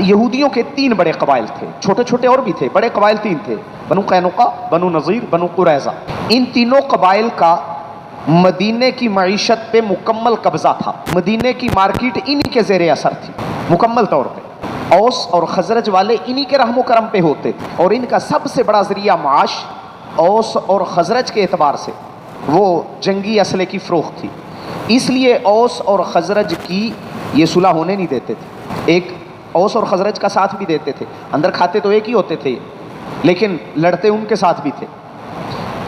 یہودیوں کے 3 بڑے قبائل تھے، چھوٹے چھوٹے اور بھی تھے، بڑے قبائل 3 تھے، بنو قینقاع، بنو نذیر، بنو قریظہ۔ ان تینوں قبائل کا مدینے کی معیشت پہ مکمل قبضہ تھا، مدینے کی مارکیٹ انہی کے زیر اثر تھی مکمل طور پہ۔ اوس اور خزرج والے انہی کے رحم و کرم پہ ہوتے تھے، اور ان کا سب سے بڑا ذریعہ معاش اوس اور خزرج کے اعتبار سے وہ جنگی اسلحے کی فروخت تھی۔ اس لیے اوس اور خزرج کی یہ صلح ہونے نہیں دیتے تھے، ایک اوس اور خزرج کا ساتھ بھی دیتے تھے، اندر کھاتے تو ایک ہی ہوتے تھے لیکن لڑتے ان کے ساتھ بھی تھے۔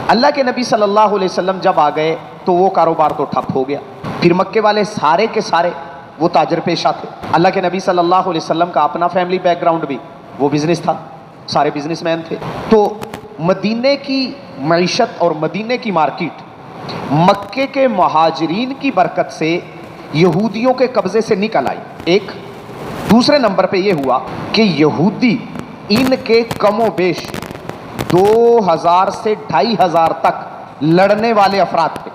اللہ کے نبی صلی اللہ علیہ وسلم جب آ گئے تو وہ کاروبار تو ٹھپ ہو گیا۔ پھر مکے والے سارے کے سارے وہ تاجر پیشہ تھے۔ اللہ کے نبی صلی اللہ علیہ وسلم کا اپنا فیملی بیک گراؤنڈ بھی وہ بزنس تھا، سارے بزنس مین تھے۔ تو مدینے کی معیشت اور مدینے کی مارکیٹ مکے کے مہاجرین کی برکت سے یہودیوں کے قبضے سے نکل آئی، ایک۔ دوسرے نمبر پہ یہ ہوا کہ یہودی ان کے کم و بیش 2000 سے 2500 تک لڑنے والے افراد تھے،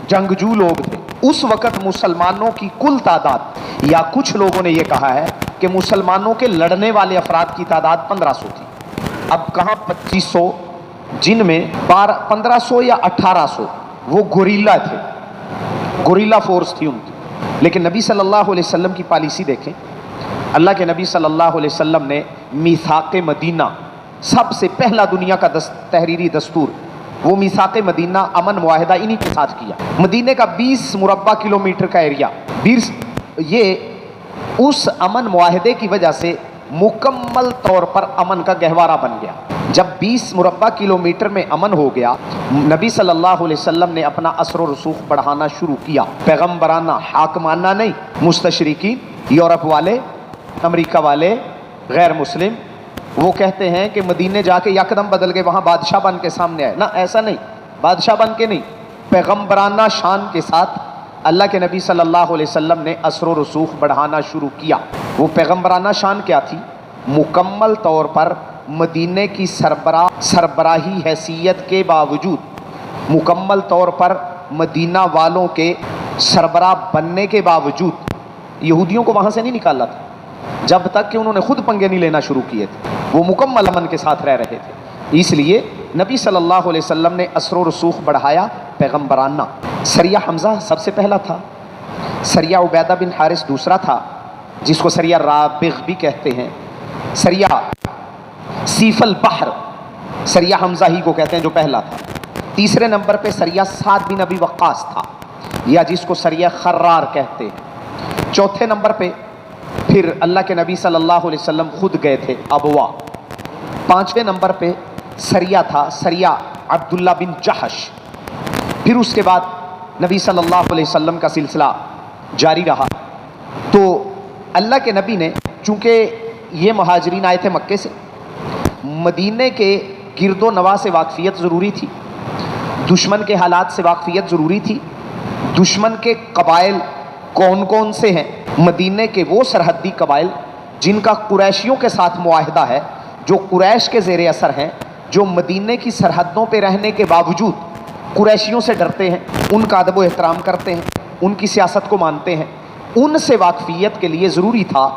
جنگجو لوگ تھے۔ اس وقت مسلمانوں کی کل تعداد، یا کچھ لوگوں نے یہ کہا ہے کہ مسلمانوں کے لڑنے والے افراد کی تعداد 1500 تھی، اب کہاں 2500، جن میں 1500 یا 1800 وہ گوریلا تھے، گوریلا فورس تھی ان کی۔ لیکن نبی صلی اللہ علیہ وسلم کی پالیسی دیکھیں، اللہ کے نبی صلی اللہ علیہ وسلم نے میثاق مدینہ، سب سے پہلا دنیا کا تحریری دستور، وہ میثاق مدینہ امن معاہدہ انہی کے ساتھ کیا۔ مدینے کا 20 مربع کلومیٹر کا ایریا، یہ اس امن معاہدے کی وجہ سے مکمل طور پر امن کا گہوارہ بن گیا۔ جب 20 مربع کلومیٹر میں امن ہو گیا، نبی صلی اللہ علیہ وسلم نے اپنا اثر و رسوخ بڑھانا شروع کیا، پیغمبرانہ حاکمانہ نہیں۔ مستشرقین، یورپ والے، امریکہ والے، غیر مسلم، وہ کہتے ہیں کہ مدینے جا کے یکدم بدل کے وہاں بادشاہ بن کے سامنے آئے، نہ ایسا نہیں، بادشاہ بن کے نہیں، پیغمبرانہ شان کے ساتھ اللہ کے نبی صلی اللہ علیہ وسلم نے اثر و رسوخ بڑھانا شروع کیا۔ وہ پیغمبرانہ شان کیا تھی؟ مکمل طور پر مدینے کی سربراہی حیثیت کے باوجود، مکمل طور پر مدینہ والوں کے سربراہ بننے کے باوجود یہودیوں کو وہاں سے نہیں نکالا تھا جب تک کہ انہوں نے خود پنگے نہیں لینا شروع کیے تھے، وہ مکمل امن کے ساتھ رہ رہے تھے۔ اس لیے نبی صلی اللہ علیہ وسلم نے اثر و رسوخ بڑھایا پیغمبرانہ۔ سریہ حمزہ سب سے پہلا تھا، سریہ عبیدہ بن حارث دوسرا تھا، جس کو سریہ رابغ بھی کہتے ہیں، سریہ سیف البحر سریہ حمزہ ہی کو کہتے ہیں جو پہلا تھا۔ تیسرے نمبر پہ سریہ سعد بن ابی وقاص تھا، یا جس کو سریہ خرار کہتے ہیں۔ چوتھے نمبر پہ پھر اللہ کے نبی صلی اللہ علیہ وسلم خود گئے تھے، ابوا۔ پانچویں نمبر پہ سریہ تھا، سریہ عبداللہ بن جحش۔ پھر اس کے بعد نبی صلی اللہ علیہ وسلم کا سلسلہ جاری رہا۔ تو اللہ کے نبی نے، چونکہ یہ مہاجرین آئے تھے مکے سے، مدینے کے گرد و نواح سے واقفیت ضروری تھی، دشمن کے حالات سے واقفیت ضروری تھی، دشمن کے قبائل کون کون سے ہیں، مدینے کے وہ سرحدی قبائل جن کا قریشیوں کے ساتھ معاہدہ ہے، جو قریش کے زیر اثر ہیں، جو مدینے کی سرحدوں پہ رہنے کے باوجود قریشیوں سے ڈرتے ہیں، ان کا ادب و احترام کرتے ہیں، ان کی سیاست کو مانتے ہیں، ان سے واقفیت کے لیے ضروری تھا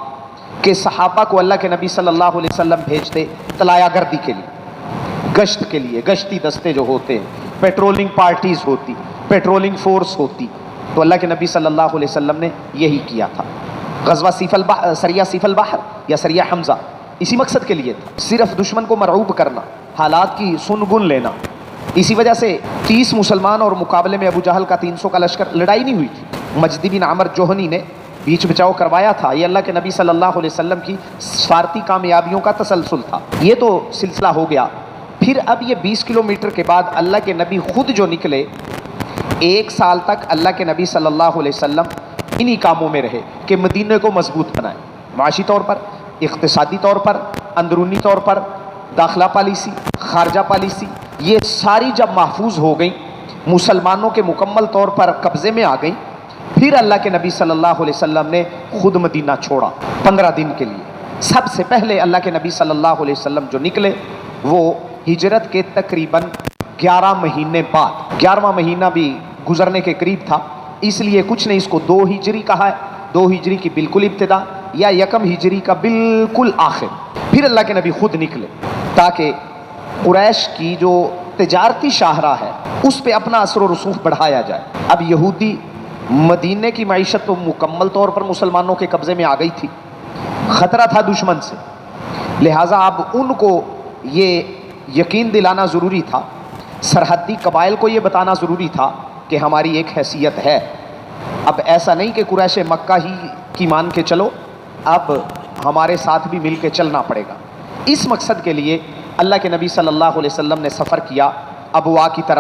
کہ صحابہ کو اللہ کے نبی صلی اللہ علیہ وسلم بھیجتے طلایہ گردی کے لیے، گشت کے لیے، گشتی دستے جو ہوتے ہیں، پیٹرولنگ پارٹیز ہوتی، پیٹرولنگ فورس ہوتی، تو اللہ کے نبی صلی اللہ علیہ وسلم نے یہی کیا تھا۔ غزوہ سریہ سیف البحر یا سریہ حمزہ اسی مقصد کے لیے تھا، صرف دشمن کو مرعوب کرنا، حالات کی سنگن لینا۔ اسی وجہ سے 30 مسلمان اور مقابلے میں ابو جہل کا 300 کا لشکر، لڑائی نہیں ہوئی تھی۔ مجدی بن عمر جوہنی نے بیچ بچاؤ کروایا تھا، یہ اللہ کے نبی صلی اللہ علیہ وسلم کی سفارتی کامیابیوں کا تسلسل تھا۔ یہ تو سلسلہ ہو گیا۔ پھر اب یہ 20 کلومیٹر کے بعد اللہ کے نبی خود جو نکلے، 1 سال تک اللہ کے نبی صلی اللہ علیہ وسلم انہی کاموں میں رہے کہ مدینے کو مضبوط بنائیں، معاشی طور پر، اقتصادی طور پر، اندرونی طور پر، داخلہ پالیسی، خارجہ پالیسی، یہ ساری جب محفوظ ہو گئیں، مسلمانوں کے مکمل طور پر قبضے میں آ گئیں، پھر اللہ کے نبی صلی اللہ علیہ وسلم نے خود مدینہ چھوڑا 15 دن کے لیے۔ سب سے پہلے اللہ کے نبی صلی اللہ علیہ وسلم جو نکلے وہ ہجرت کے تقریباً 11 مہینے بعد، 11واں مہینہ بھی گزرنے کے قریب تھا، اس لیے کچھ نے اس کو 2 ہجری کہا ہے، 2 ہجری کی بالکل ابتدا، یا یکم ہجری کا بالکل آخر. پھر اللہ کے نبی خود نکلے تاکہ قریش کی جو تجارتی شاہراہ ہے اس پہ اپنا اثر و رسوخ بڑھایا جائے. اب یہودی مدینے کی معیشت تو مکمل طور پر مسلمانوں کے قبضے میں آ گئی تھی، خطرہ تھا دشمن سے، لہٰذا اب ان کو یہ یقین دلانا ضروری تھا، سرحدی قبائل کو یہ بتانا ضروری تھا کہ ہماری ایک حیثیت ہے. اب ایسا نہیں کہ قریش مکہ ہی کی مان کے چلو، اب ہمارے ساتھ بھی مل کے چلنا پڑے گا. اس مقصد کے لیے اللہ کے نبی صلی اللہ علیہ وسلم نے سفر کیا ابوا کی طرف.